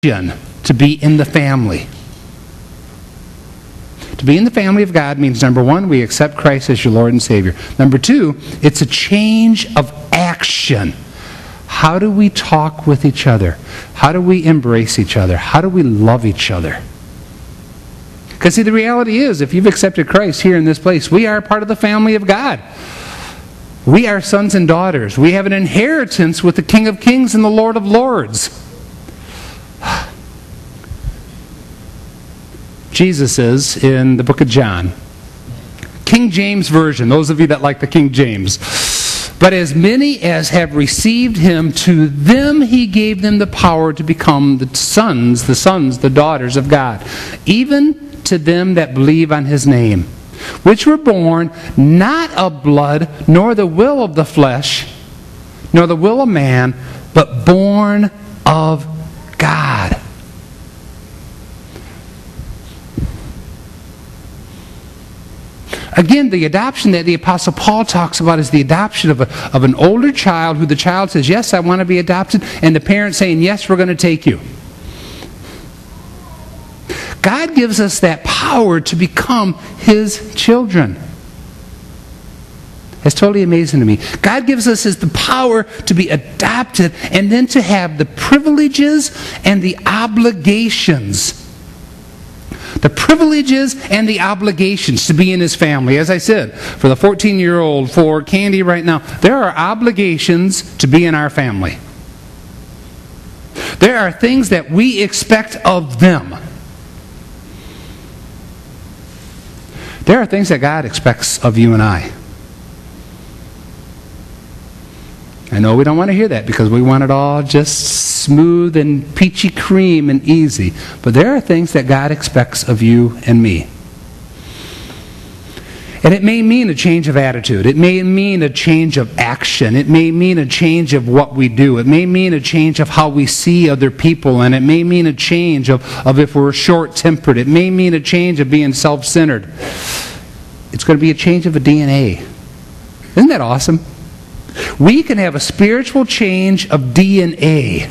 to be in the family. To be in the family of God means, number one, we accept Christ as your Lord and Savior. Number two, it's a change of action. How do we talk with each other? How do we embrace each other? How do we love each other? Because see, the reality is, if you've accepted Christ here in this place, we are part of the family of God. We are sons and daughters. We have an inheritance with the King of Kings and the Lord of Lords. Jesus is in the book of John. King James Version, those of you that like the King James. But as many as have received him, to them he gave them the power to become the sons, the daughters of God. Even to them that believe on his name, which were born not of blood, nor the will of the flesh, nor the will of man, but born of God. Again, the adoption that the Apostle Paul talks about is the adoption of an older child who the child says, yes, I want to be adopted, and the parent saying, yes, we're going to take you. God gives us that power to become his children. That's totally amazing to me. God gives us the power to be adopted and then to have the privileges and the obligations. The privileges and the obligations to be in his family. As I said, for the 14-year-old, for Candy right now, there are obligations to be in our family. There are things that we expect of them. There are things that God expects of you and I. I know we don't want to hear that because we want it all just smooth and peachy cream and easy. But there are things that God expects of you and me. And it may mean a change of attitude. It may mean a change of action. It may mean a change of what we do. It may mean a change of how we see other people. And it may mean a change of if we're short-tempered. It may mean a change of being self-centered. It's going to be a change of a DNA. Isn't that awesome? We can have a spiritual change of DNA.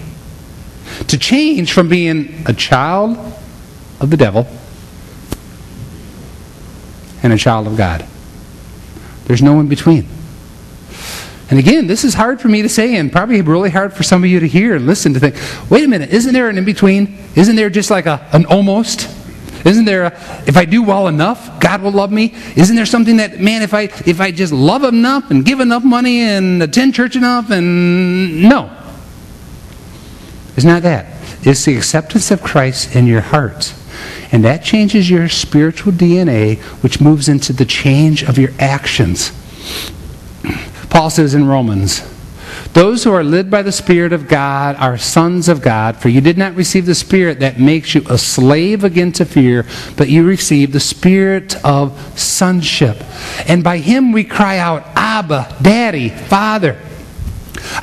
To change from being a child of the devil and a child of God. There's no in between. And again, this is hard for me to say and probably really hard for some of you to hear and listen to think, wait a minute, isn't there an in between? Isn't there just like an almost? Isn't there if I do well enough, God will love me? Isn't there something that, man, if I just love enough and give enough money and attend church enough and... No. It's not that. It's the acceptance of Christ in your heart. And that changes your spiritual DNA, which moves into the change of your actions. Paul says in Romans, those who are led by the Spirit of God are sons of God, for you did not receive the Spirit that makes you a slave again to fear, but you received the Spirit of sonship. And by him we cry out, Abba, Daddy, Father.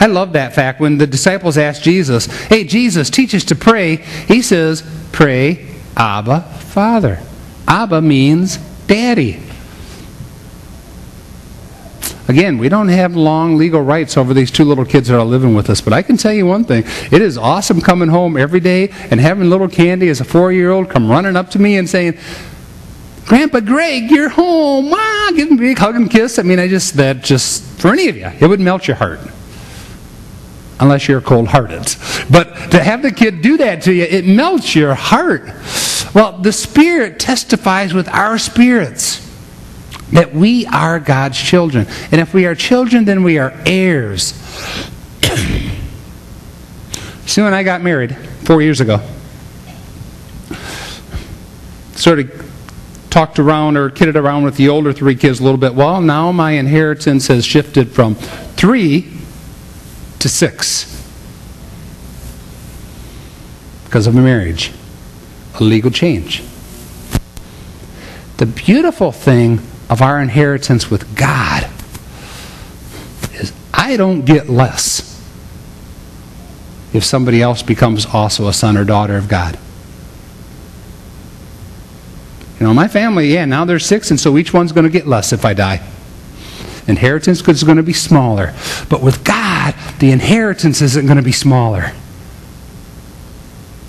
I love that fact. When the disciples asked Jesus, hey, Jesus, teach us to pray, he says, pray, Abba, Father. Abba means Daddy. Again, we don't have long legal rights over these two little kids that are living with us, but I can tell you one thing. It is awesome coming home every day and having little Candy as a 4-year-old come running up to me and saying, Grandpa Greg, you're home. Ah, give him a big hug and kiss. I mean, that just, for any of you, it would melt your heart. Unless you're cold-hearted. But to have the kid do that to you, it melts your heart. Well, the Spirit testifies with our spirits that we are God's children. And if we are children, then we are heirs. See, when I got married 4 years ago, sort of talked around or kidded around with the older 3 kids a little bit. Well, now my inheritance has shifted from 3 to 6 because of a marriage, a legal change. The beautiful thing of our inheritance with God is I don't get less if somebody else becomes also a son or daughter of God. You know, my family, now there's 6, and so each one's going to get less if I die. Inheritance is going to be smaller. But with God, the inheritance isn't going to be smaller.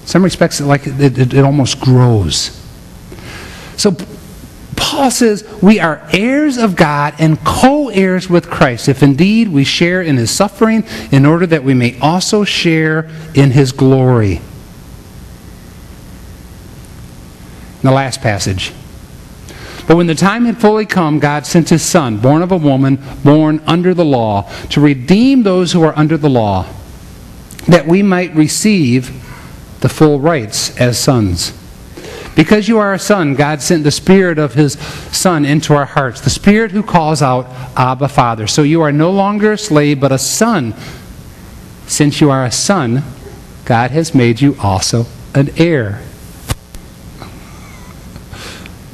some respects, it almost grows. So Paul says we are heirs of God and co-heirs with Christ, if indeed we share in his suffering, in order that we may also share in his glory. The last passage. But when the time had fully come, God sent his Son, born of a woman, born under the law, to redeem those who are under the law, that we might receive the full rights as sons. Because you are a son, God sent the Spirit of his Son into our hearts, the Spirit who calls out, Abba, Father. So you are no longer a slave, but a son. Since you are a son, God has made you also an heir.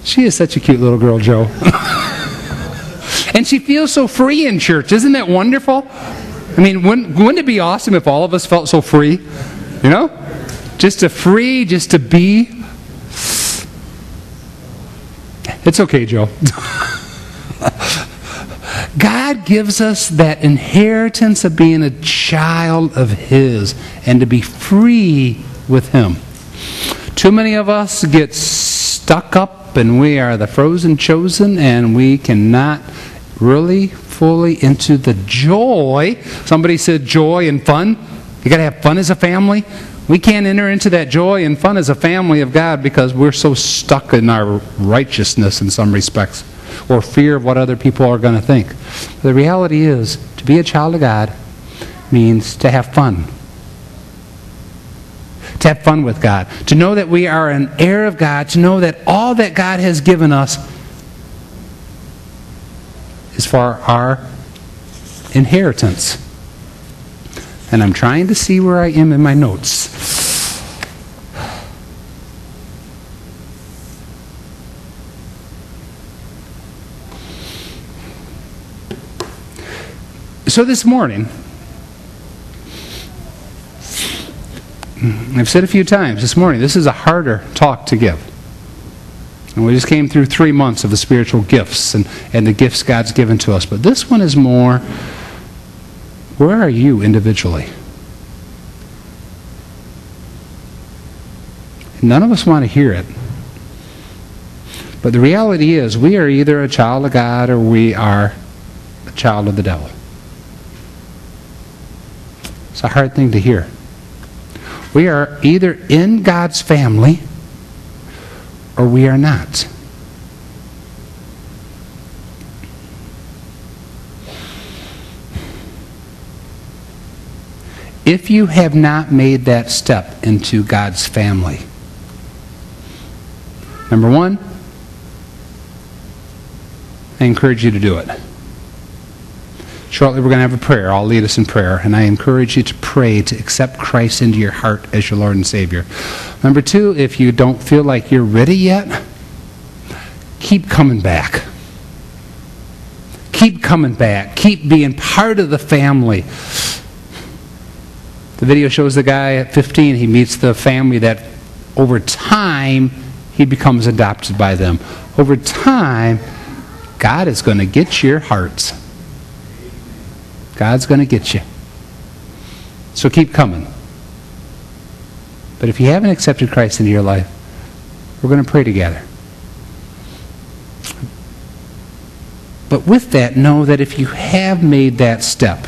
She is such a cute little girl, Joe. And she feels so free in church. Isn't that wonderful? I mean, wouldn't it be awesome if all of us felt so free? You know? Just to be. It's okay, Joe. God gives us that inheritance of being a child of his and to be free with him. Too many of us get stuck up and we are the frozen chosen and we cannot really fully into the joy. Somebody said joy and fun. You got to have fun as a family. We can't enter into that joy and fun as a family of God because we're so stuck in our righteousness in some respects, or fear of what other people are going to think. The reality is, to be a child of God means to have fun. To have fun with God. To know that we are an heir of God. To know that all that God has given us is for our inheritance. And I'm trying to see where I am in my notes. So this morning, I've said a few times this morning, this is a harder talk to give. And we just came through 3 months of the spiritual gifts and the gifts God's given to us. But this one is more, where are you individually? None of us want to hear it. But the reality is, we are either a child of God or we are a child of the devil. It's a hard thing to hear. We are either in God's family or we are not. If you have not made that step into God's family, number one, I encourage you to do it. Shortly we're going to have a prayer. I'll lead us in prayer. And I encourage you to pray to accept Christ into your heart as your Lord and Savior. Number two, if you don't feel like you're ready yet, keep coming back. Keep coming back. Keep being part of the family. The video shows the guy at 15, he meets the family that over time he becomes adopted by them. Over time, God is going to get your hearts. God's going to get you. So keep coming. But if you haven't accepted Christ into your life, we're going to pray together. But with that, know that if you have made that step,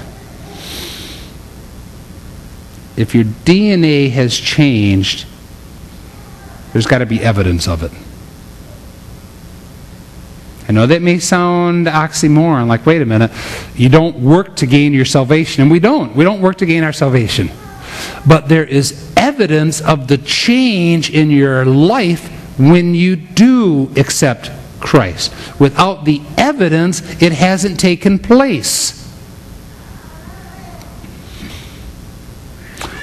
if your DNA has changed, there's got to be evidence of it. I know that may sound oxymoron, like, wait a minute, you don't work to gain your salvation. And we don't. We don't work to gain our salvation. But there is evidence of the change in your life when you do accept Christ. Without the evidence, it hasn't taken place.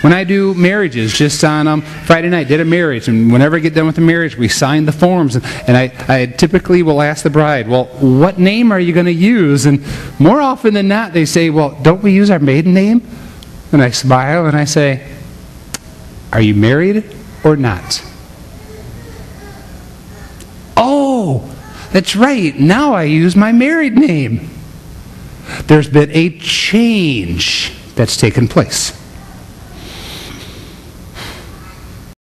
When I do marriages, just on Friday night, did a marriage, and whenever I get done with the marriage, we sign the forms, and I typically will ask the bride, well, what name are you going to use? And more often than not, they say, well, don't we use our maiden name? And I smile and I say, are you married or not? Oh, that's right, now I use my married name. There's been a change that's taken place.